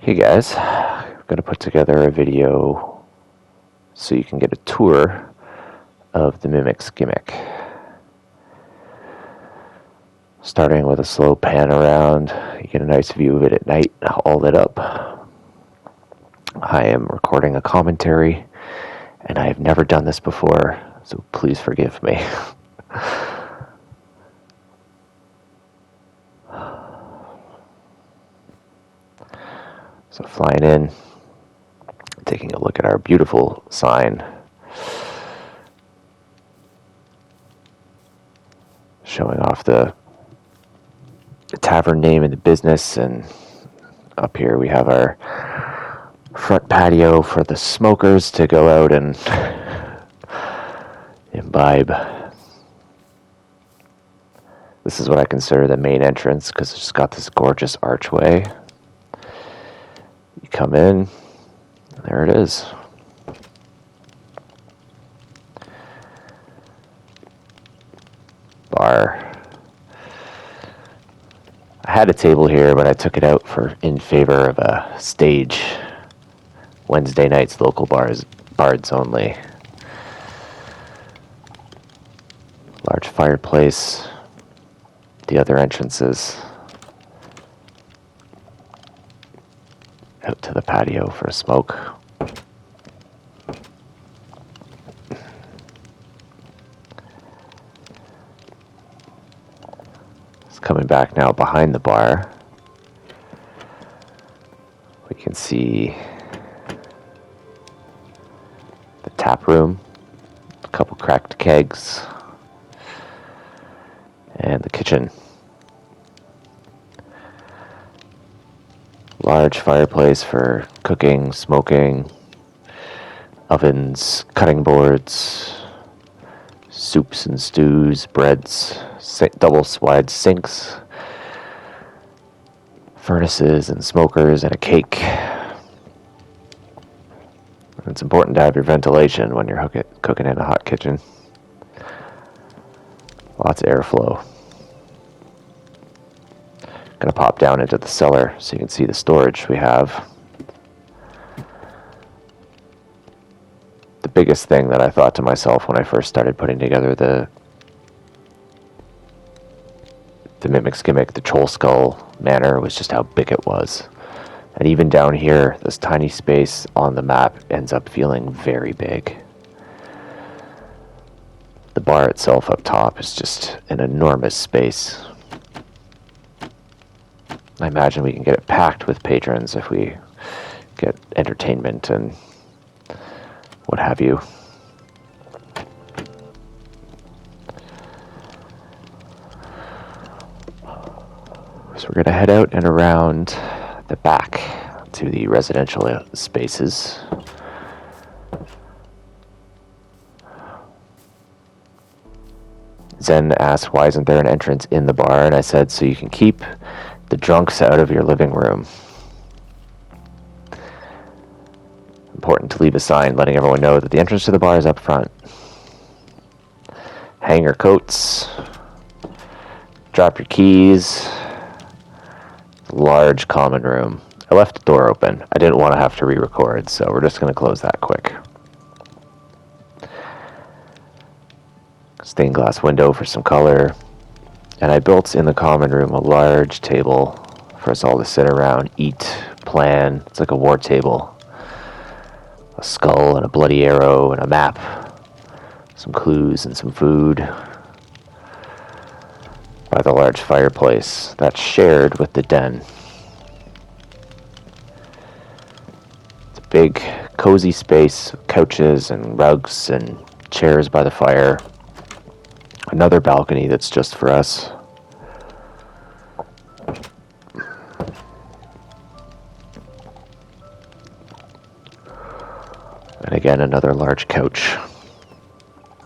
Hey guys, I'm going to put together a video so you can get a tour of the Mimics Gimmick. Starting with a slow pan around, you get a nice view of it at night, all lit up. I am recording a commentary, and I have never done this before, so please forgive me. So flying in, taking a look at our beautiful sign, showing off the tavern name in the business, and up here we have our front patio for the smokers to go out and imbibe. This is what I consider the main entrance because it's just got this gorgeous archway. You come in, there it is. Bar. I had a table here, but I took it out in favor of a stage. Wednesday nights, local bards only. Large fireplace. The other entrances. Out to the patio for a smoke. It's coming back now behind the bar. We can see the tap room, a couple cracked kegs, and the kitchen. Large fireplace for cooking, smoking, ovens, cutting boards, soups and stews, breads, double-wide sinks, furnaces and smokers, and a cake. It's important to have your ventilation when you're cooking in a hot kitchen. Lots of airflow. Gonna pop down into the cellar so you can see the storage we have. The biggest thing that I thought to myself when I first started putting together the Mimics Gimmick, the Troll Skull Manor, was just how big it was. And even down here, this tiny space on the map ends up feeling very big. The bar itself up top is just an enormous space. I imagine we can get it packed with patrons if we get entertainment and what have you. So we're going to head out and around the back to the residential spaces. Zen asked, why isn't there an entrance in the bar? And I said, so you can keep the drunks out of your living room. Important to leave a sign letting everyone know that the entrance to the bar is up front. Hang your coats. Drop your keys. Large common room. I left the door open. I didn't want to have to re-record, so we're just going to close that quick. Stained glass window for some color. And I built in the common room a large table for us all to sit around, eat, plan. It's like a war table. A skull and a bloody arrow and a map. Some clues and some food. By the large fireplace that's shared with the den. It's a big, cozy space, couches and rugs and chairs by the fire. Another balcony that's just for us. And again, another large couch.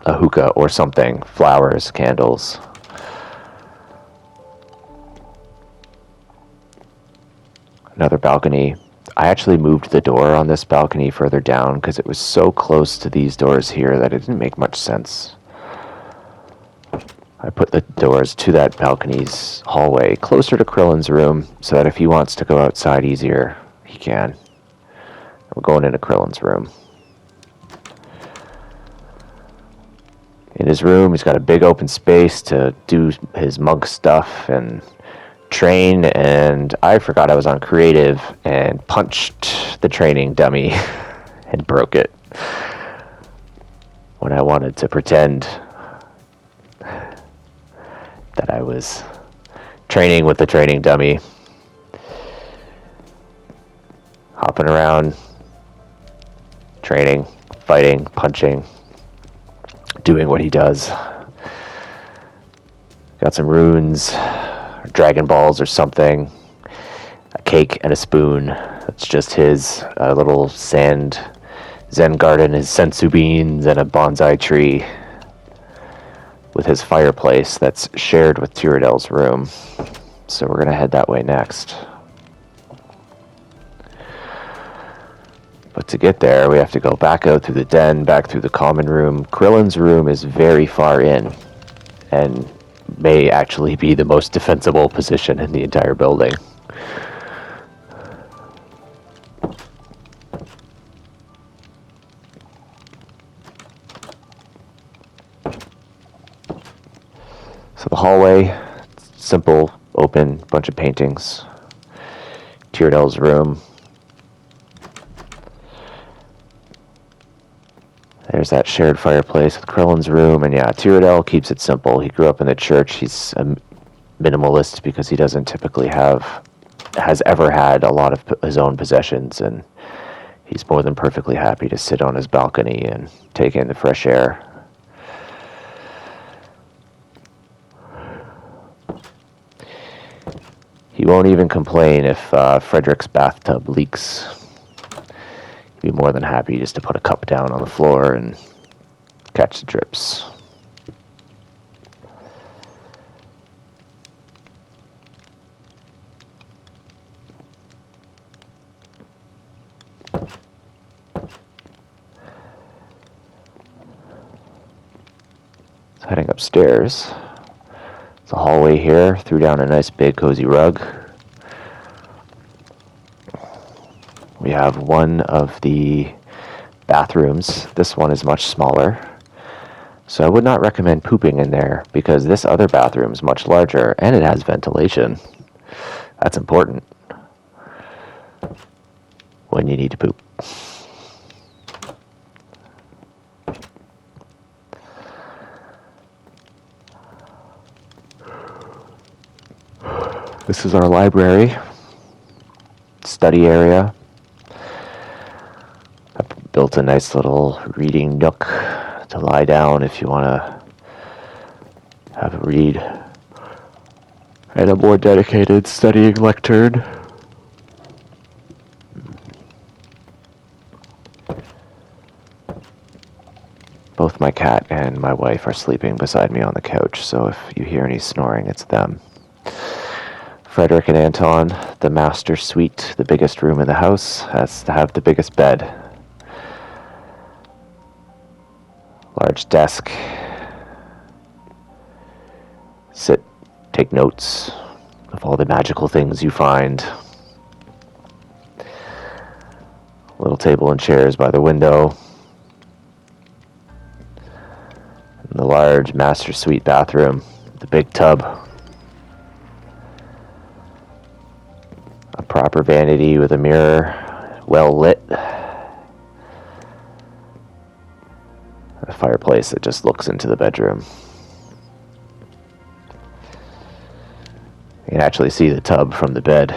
A hookah or something. Flowers, candles. Another balcony. I actually moved the door on this balcony further down because it was so close to these doors here that it didn't make much sense. I put the doors to that balcony's hallway closer to Krillin's room so that if he wants to go outside easier, he can. We're going into Krillin's room. In his room, he's got a big open space to do his monk stuff and train, and I forgot I was on creative and punched the training dummy and broke it when I wanted to pretend that I was training with the training dummy. Hopping around, training, fighting, punching, doing what he does. Got some runes, Dragon Balls or something, a cake and a spoon. That's just his little Zen garden, his sensu beans, and a bonsai tree with his fireplace that's shared with Tyradel's room. So we're gonna head that way next. But to get there, we have to go back out through the den, back through the common room. Krillin's room is very far in, and may actually be the most defensible position in the entire building. So the hallway, simple, open, bunch of paintings. Tyradel's room. There's that shared fireplace with Krillin's room, and yeah, Tyradel keeps it simple. He grew up in the church. He's a minimalist because he doesn't typically has ever had a lot of his own possessions, and he's more than perfectly happy to sit on his balcony and take in the fresh air. He won't even complain if Frederick's bathtub leaks. Be more than happy just to put a cup down on the floor and catch the drips. So heading upstairs. It's a hallway here, threw down a nice big cozy rug. We have one of the bathrooms. This one is much smaller. So I would not recommend pooping in there because this other bathroom is much larger and it has ventilation. That's important when you need to poop. This is our library, study area. I built a nice little reading nook to lie down if you want to have a read, and a more dedicated studying lectern. Both my cat and my wife are sleeping beside me on the couch, so if you hear any snoring, it's them. Frederick and Anton, the master suite, the biggest room in the house, has to have the biggest bed. Large desk. Sit, take notes of all the magical things you find. Little table and chairs by the window. And the large master suite bathroom, the big tub. A proper vanity with a mirror, well lit. A fireplace that just looks into the bedroom. You can actually see the tub from the bed.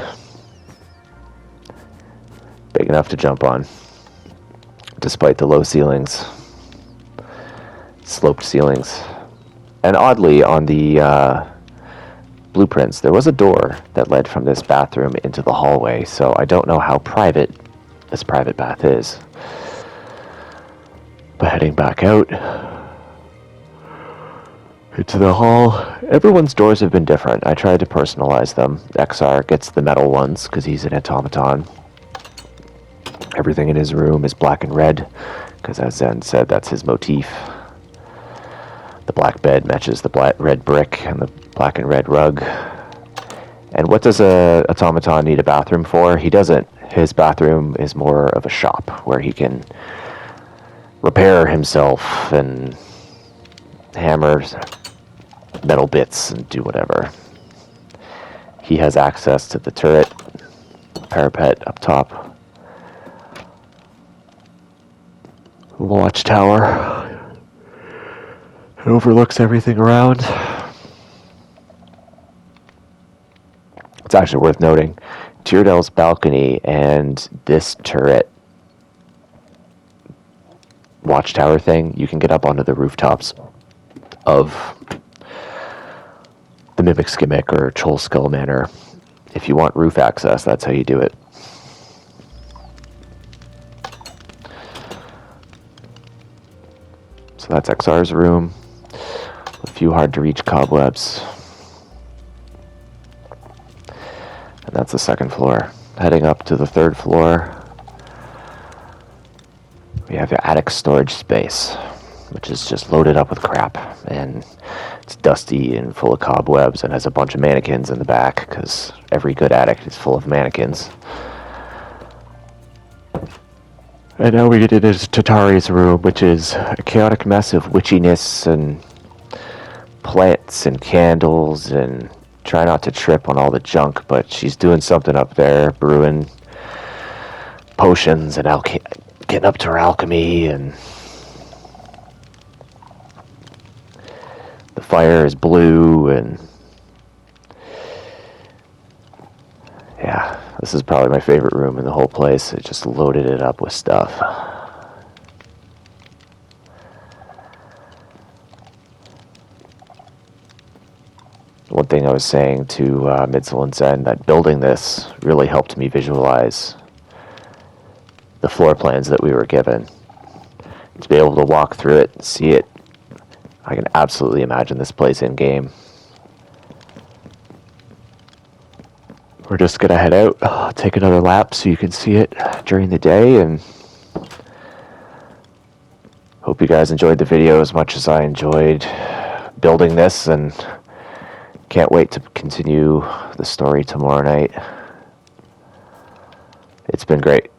Big enough to jump on, despite the low ceilings. Sloped ceilings. And oddly, on the blueprints, there was a door that led from this bathroom into the hallway, so I don't know how private this private bath is. But heading back out into the hall, everyone's doors have been different. I tried to personalize them. XR gets the metal ones because he's an automaton. Everything in his room is black and red because, as Zen said, that's his motif. The black bed matches the red brick and the black and red rug. And what does a automaton need a bathroom for? He doesn't. His bathroom is more of a shop where he can repair himself and hammer metal bits and do whatever. He has access to the turret parapet up top. The watchtower. It overlooks everything around. It's actually worth noting, Teardale's balcony and this turret watchtower thing, you can get up onto the rooftops of the Mimics Gimmick or Skull Manor. If you want roof access, that's how you do it. So that's XR's room. A few hard to reach cobwebs. And that's the second floor. Heading up to the third floor, we have your attic storage space, which is just loaded up with crap. And it's dusty and full of cobwebs and has a bunch of mannequins in the back, because every good attic is full of mannequins. And now we get into Tatari's room, which is a chaotic mess of witchiness and plants and candles, and try not to trip on all the junk, but she's doing something up there, brewing potions and getting up to her alchemy, and the fire is blue, and yeah, this is probably my favorite room in the whole place. It just loaded it up with stuff. One thing I was saying to Mitzel and Zen, that building this really helped me visualize the floor plans that we were given. To be able to walk through it and see it, I can absolutely imagine this place in game. We're just gonna head out, take another lap so you can see it during the day, and hope you guys enjoyed the video as much as I enjoyed building this, and can't wait to continue the story tomorrow night. It's been great.